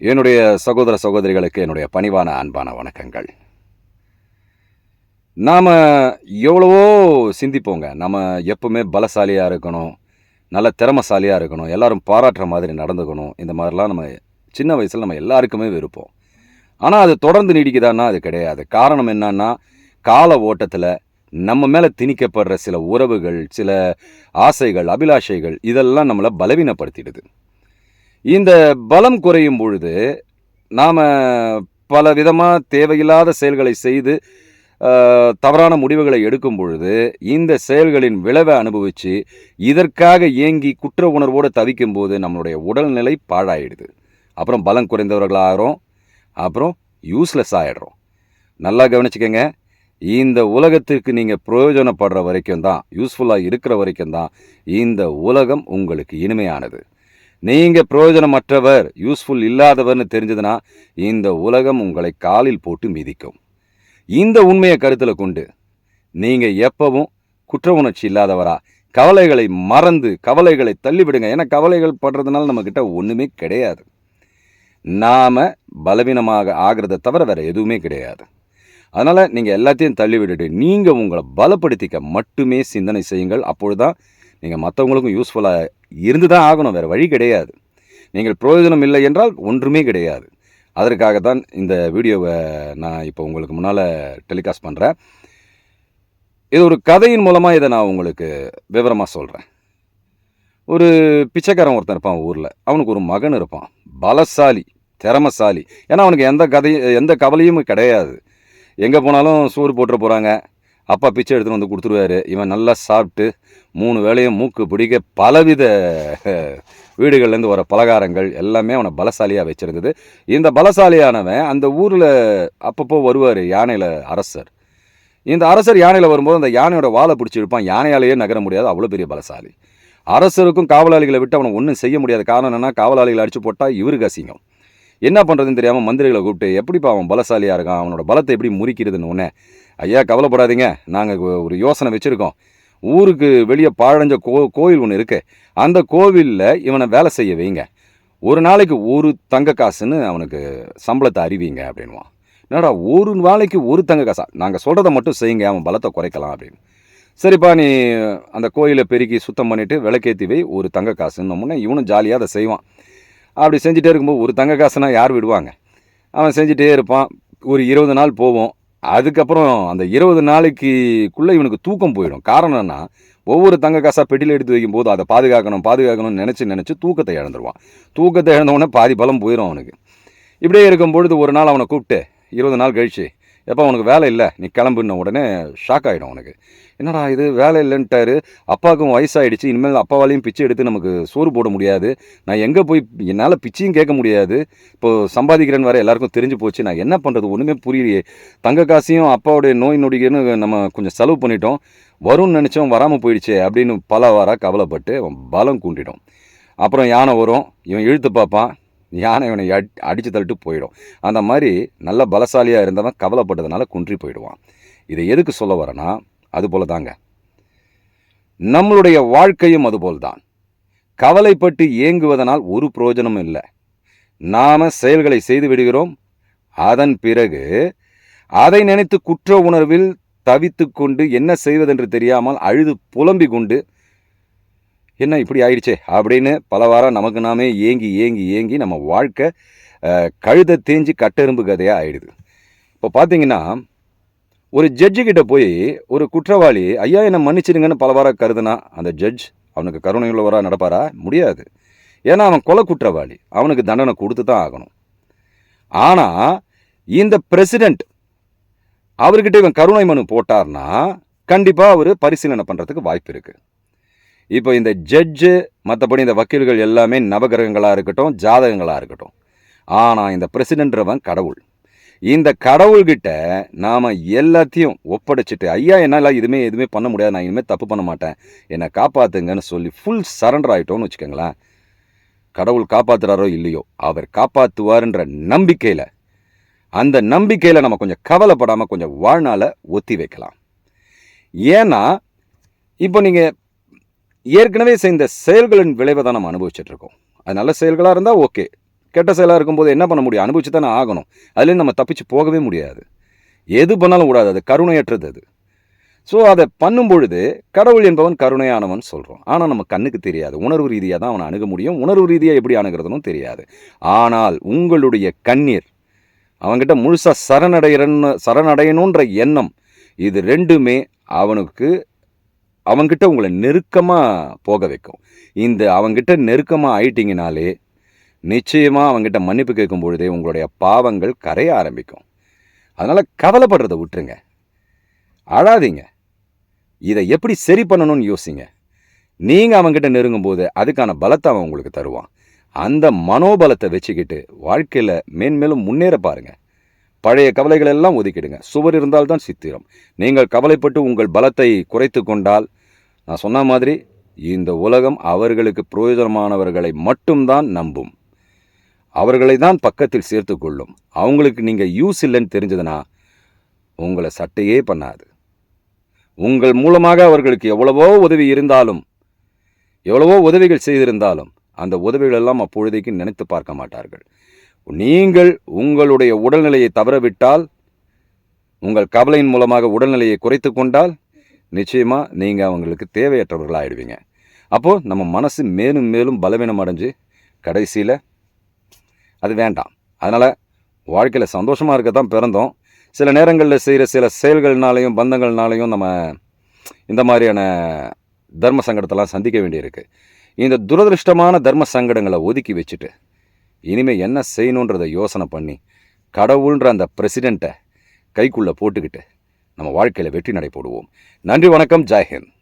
என்னுடைய சகோதர சகோதரிகளுக்கு என்னுடைய பணிவான அன்பான வணக்கங்கள். நாம் எவ்வளவோ சிந்திப்போங்க. நம்ம எப்பவுமே பலசாலியாக இருக்கணும், நல்ல திறமசாலியாக இருக்கணும், எல்லாரும் பாராட்டுற மாதிரி நடந்துக்கணும். இந்த மாதிரிலாம் நம்ம சின்ன வயசில் நம்ம எல்லாருக்குமே விருப்பம். ஆனால் அது தொடர்ந்து நீடிக்குதான்னா அது கிடையாது. காரணம் என்னன்னா, கால ஓட்டத்தில் நம்ம மேலே திணிக்கப்படுற சில உறவுகள், சில ஆசைகள், அபிலாஷைகள் இதெல்லாம் நம்மளை பலவீனப்படுத்திடுது. இந்த பலம் குறையும் பொழுது நாம் பல விதமாக தேவையில்லாத செயல்களை செய்து தவறான முடிவுகளை எடுக்கும் பொழுது இந்த செயல்களின் விளைவை அனுபவித்து இதற்காக ஏங்கி குற்ற உணர்வோடு தவிக்கும் போது நம்மளுடைய உடல்நிலை பாழாயிடுது. அப்புறம் பலம் குறைந்தவர்களாகிறோம், அப்புறம் யூஸ்லெஸ் ஆகிடுறோம். நல்லா கவனிச்சுக்கோங்க. இந்த உலகத்திற்கு நீங்கள் பிரயோஜனப்படுற வரைக்கும் தான், யூஸ்ஃபுல்லாக இருக்கிற வரைக்கும் தான் இந்த உலகம் உங்களுக்கு இனிமையானது. நீங்கள் பிரயோஜனமற்றவர், யூஸ்ஃபுல் இல்லாதவர்னு தெரிஞ்சதுன்னா இந்த உலகம் உங்களை காலில் போட்டு மிதிக்கும். இந்த உண்மையை கருத்தில் கொண்டு நீங்கள் எப்பவும் குற்ற உணர்ச்சி இல்லாதவரா, கவலைகளை மறந்து கவலைகளை தள்ளிவிடுங்க. ஏன்னா கவலைகள் படுறதுனால நம்மக்கிட்ட ஒன்றுமே கிடையாது. நாம் பலவீனமாக ஆகிறத தவிர வேறு எதுவுமே கிடையாது. அதனால் நீங்கள் எல்லாத்தையும் தள்ளிவிட்டுட்டு நீங்கள் உங்களை பலப்படுத்திக்க மட்டுமே சிந்தனை செய்யுங்கள். அப்பொழுது தான் நீங்கள் மற்றவங்களுக்கும் யூஸ்ஃபுல்லாக இருந்து தான் ஆகணும், வேறு வழி கிடையாது. நீங்கள் பிரயோஜனம் இல்லை என்றால் ஒன்றுமே கிடையாது. அதற்காக தான் இந்த வீடியோவை நான் இப்போ உங்களுக்கு முன்னால் டெலிகாஸ்ட் பண்ணுறேன். இது ஒரு கதையின் மூலமாக இதை நான் உங்களுக்கு விவரமாக சொல்கிறேன். ஒரு பிச்சைக்காரன் ஒருத்தன் இருப்பான் ஊரில். அவனுக்கு ஒரு மகன் இருப்பான், பலசாலி, திறமசாலி. ஏன்னா அவனுக்கு எந்த கவலையும் கிடையாது. எங்கே போனாலும் சோறு போட்டுற போகிறாங்க, அப்பா பிச்சை எடுத்துகிட்டு வந்து கொடுத்துருவாரு. இவன் நல்லா சாப்பிட்டு 3 வேளையும் மூக்கு பிடிக்க பலவித வீடுகள்லேருந்து வர பலகாரங்கள் எல்லாமே அவனை பலசாலியாக வச்சுருந்தது. இந்த பலசாலியானவன் அந்த ஊரில் அப்பப்போ வருவார் யானையில் அரசர். இந்த அரசர் யானையில் வரும்போது அந்த யானையோட வாழை பிடிச்சி இருப்பான். யானையாலேயே நகர முடியாது, அவ்வளோ பெரிய பலசாலி. அரசருக்கும் காவலாளிகளை விட்டு அவனை ஒன்றும் செய்ய முடியாது. காரணம் என்னென்னா, காவலாளிகளை அடித்து போட்டால் இவருக்கு அசிங்கம். என்ன பண்ணுறதுன்னு தெரியாமல் மந்திரிகளை கூப்பிட்டு, எப்படிப்பா அவன் பலசாலியாக இருக்கான், அவனோட பலத்தை எப்படி முறிக்கிறதுன்னு ஒன்று. ஐயா கவலைப்படாதீங்க, நாங்கள் ஒரு யோசனை வச்சுருக்கோம். ஊருக்கு வெளியே பாழஞ்ச கோவில் ஒன்று இருக்குது. அந்த கோவிலில் இவனை வேலை செய்ய வைங்க. ஒரு நாளைக்கு 1 தங்க காசுன்னு அவனுக்கு சம்பளத்தை அறிவிங்க அப்படின்வான். என்னடா ஒரு நாளைக்கு 1 தங்க காசா? நாங்கள் சொல்கிறத மட்டும் செய்யுங்க, அவன் பலத்தை குறைக்கலாம் அப்படின்னு. சரிப்பா, நீ அந்த கோயிலை பெருக்கி சுத்தம் பண்ணிவிட்டு விளக்கேற்றி வை, 1 தங்க காசுன்னு முன்னே இவனும் ஜாலியாக அதை செய்வான். அப்படி செஞ்சுட்டே இருக்கும்போது 1 தங்க காசுனா யார் விடுவாங்க? அவன் செஞ்சுட்டே இருப்பான். ஒரு 20 நாள் போவோம். அதுக்கப்புறம் அந்த 20 நாளைக்குள்ளே இவனுக்கு தூக்கம் போயிடும். காரணம் என்ன, ஒவ்வொரு தங்க காசாக பெட்டியில் எடுத்து வைக்கும்போது அதை பாதுகாக்கணும்னு நினச்சி தூக்கத்தை இழந்துருவான். தூக்கத்தை இழந்தவுடனே பாதி பலம் போயிடும் அவனுக்கு. இப்படியே இருக்கும்பொழுது ஒரு நாள் அவனை கூப்பிட்டு 20 நாள் கழிச்சு, எப்போ உனக்கு வேலை இல்லை, நீ கிளம்புன உடனே ஷாக் ஆகிடும் அவனுக்கு. என்னடா இது வேலை இல்லைன்ட்டாரு, அப்பாவுக்கும் வயசாகிடுச்சு, இனிமேல் அப்பாவாலையும் பிச்சை எடுத்து நமக்கு சோறு போட முடியாது, நான் எங்கே போய் என்னால் பிச்சையும் கேட்க முடியாது, இப்போது சம்பாதிக்கிறேன்னு வேறு எல்லாருக்கும் தெரிஞ்சு போச்சு, நான் என்ன பண்ணுறது ஒன்றுமே புரியலையே, தங்க காசையும் அப்பாவுடைய நோய் நொடிக்குன்னு நம்ம கொஞ்சம் செலவு பண்ணிட்டோம், வரும்னு நினச்சோம் வராமல் போயிடுச்சே அப்படின்னு பல வாரம் கவலைப்பட்டு அவன் பலம் கூண்டிடும். அப்புறம் யானை வரும், இவன் இழுத்து பார்ப்பான், யானை இவனை அடித்து தள்ளிட்டு போயிடும். அந்த மாதிரி நல்ல பலசாலியாக இருந்தவன் கவலைப்பட்டதுனால குன்றி போயிடுவான். இதை எதுக்கு சொல்ல வரேன்னா, அதுபோல தாங்க நம்மளுடைய வாழ்க்கையும் அதுபோல் தான். கவலைப்பட்டு ஏங்குவதனால் ஒரு பிரயோஜனமும் இல்லை. நாம் செயல்களை செய்து விடுகிறோம். அதன் பிறகு அதை நினைத்து குற்ற உணர்வில் தவித்து கொண்டு என்ன செய்வதென்று தெரியாமல் அழுது புலம்பிக் கொண்டு, என்ன இப்படி ஆயிடுச்சே அப்படின்னு பல வாரம் நமக்கு நாமே ஏங்கி நம்ம வாழ்க்கை கழுதை தேஞ்சி கட்டெரும்பு கதையாக ஆயிடுது. இப்போ பார்த்தீங்கன்னா, ஒரு ஜட்ஜுக்கிட்ட போய் ஒரு குற்றவாளி ஐயா என்னை மன்னிச்சிடுங்கன்னு பல வாரம் கருதுனா அந்த ஜட்ஜ் அவனுக்கு கருணை உள்ளவராக நடப்பாரா? முடியாது. ஏன்னா அவன் கொலை குற்றவாளி, அவனுக்கு தண்டனை கொடுத்து தான் ஆகணும். ஆனால் இந்த பிரசிடெண்ட் அவர்கிட்ட இவன் கருணை மனு போட்டார்னா கண்டிப்பாக அவர் பரிசீலனை பண்ணுறதுக்கு வாய்ப்பு இருக்குது. இப்போ இந்த ஜட்ஜு மற்றபடி இந்த வக்கீல்கள் எல்லாமே நவகிரகங்களாக இருக்கட்டும், ஜாதகங்களாக இருக்கட்டும். ஆனால் இந்த பிரசிடென்ட்றவன் கடவுள். இந்த கடவுள்கிட்ட நாம் எல்லாத்தையும் ஒப்படைச்சிட்டு, ஐயா என்னால் எதுவுமே பண்ண முடியாது, நான் இனிமேல் தப்பு பண்ண மாட்டேன், என்னை காப்பாற்றுங்கன்னு சொல்லி ஃபுல் சரண்டர் ஆகிட்டோன்னு வச்சுக்கோங்களேன். கடவுள் காப்பாற்றுறாரோ இல்லையோ, அவர் காப்பாற்றுவார்ன்ற நம்பிக்கையில், அந்த நம்பிக்கையில் நம்ம கொஞ்சம் கவலைப்படாமல் கொஞ்சம் வாழ்நாளை ஒத்தி வைக்கலாம். ஏன்னா இப்போ நீங்கள் ஏற்கனவே செய்த செயல்களின் விளைவை தான் நம்ம அனுபவிச்சுட்ருக்கோம். அது நல்ல செயல்களாக இருந்தால் ஓகே, கெட்ட செயலாக இருக்கும்போது என்ன பண்ண முடியும்? அனுபவிச்சு தானே ஆகணும். அதுலேருந்து நம்ம தப்பிச்சு போகவே முடியாது. எது பண்ணாலும் கூடாது, அது கருணையற்றது அது. ஸோ அதை பண்ணும் பொழுது கடவுள் என்பவன் கருணையானவன் சொல்கிறோம். ஆனால் நம்ம கண்ணுக்கு தெரியாது. உணர்வு ரீதியாக தான் அவனை அணுக முடியும். உணர்வு ரீதியாக எப்படி அணுகிறதுனும் தெரியாது. ஆனால் உங்களுடைய கண்ணீர், அவன்கிட்ட முழுசாக சரணடையணுன்ற எண்ணம், இது ரெண்டுமே அவன்கிட்ட உங்களை நெருக்கமாக போக வைக்கும். இந்த அவன்கிட்ட நெருக்கமாக ஆயிட்டீங்கனாலே நிச்சயமாக அவன்கிட்ட மன்னிப்பு கேட்கும் பொழுதே உங்களுடைய பாவங்கள் கரைய ஆரம்பிக்கும். அதனால் கவலைப்படுறதை விட்டுருங்க, அழாதீங்க. இதை எப்படி சரி பண்ணணும்னு யோசிங்க. நீங்கள் அவன்கிட்ட நெருங்கும் போது அதுக்கான பலத்தை அவன் உங்களுக்கு தருவான். அந்த மனோபலத்தை வச்சுக்கிட்டு வாழ்க்கையில் மேன்மேலும் முன்னேற பாருங்கள். பழைய கவலைகள் எல்லாம் ஒதுக்கிடுங்க. சுவர் இருந்தால்தான் சித்திரம். நீங்கள் கவலைப்பட்டு உங்கள் பலத்தை குறைத்து கொண்டால், நான் சொன்ன மாதிரி இந்த உலகம் அவர்களுக்கு பிரயோஜனமானவர்களை மட்டும்தான் நம்பும். அவர்களை தான் பக்கத்தில் சேர்த்து கொள்ளும். அவங்களுக்கு நீங்கள் யூஸ் இல்லைன்னு தெரிஞ்சதுன்னா உங்களை சட்டையே பண்ணாது. உங்கள் மூலமாக அவர்களுக்கு எவ்வளவோ உதவி இருந்தாலும், எவ்வளவோ உதவிகள் செய்திருந்தாலும் அந்த உதவிகள் எல்லாம் அப்பொழுதைக்கு நினைத்து பார்க்க மாட்டார்கள். நீங்கள் உங்களுடைய உடல்நிலையை தவறவிட்டால், உங்கள் கவலையின் மூலமாக உடல்நிலையை குறைத்து கொண்டால் நிச்சயமாக நீங்கள் அவங்களுக்கு தேவையற்றவர்களாக ஆயிடுவீங்க. அப்போது நம்ம மனசு மேலும் மேலும் பலவீனம் அடைஞ்சு கடைசியில் அது வேண்டாம். அதனால் வாழ்க்கையில் சந்தோஷமாக இருக்க தான் பிறந்தோம். சில நேரங்களில் செய்கிற சில செயல்கள்னாலையும் பந்தங்கள்னாலையும் நம்ம இந்த மாதிரியான தர்ம சங்கடத்தெல்லாம் சந்திக்க வேண்டியிருக்கு. இந்த துரதிருஷ்டமான தர்ம சங்கடங்களை ஒதுக்கி வச்சுட்டு இனிமேல் என்ன செய்யணுன்றதை யோசனை பண்ணி கடவுள்ன்ற அந்த பிரசிடெண்ட்டை கைக்குள்ளே போட்டுக்கிட்டு நம்ம வாழ்க்கையில் வெற்றி நடை போடுவோம். நன்றி, வணக்கம், ஜெய் ஹிந்த்.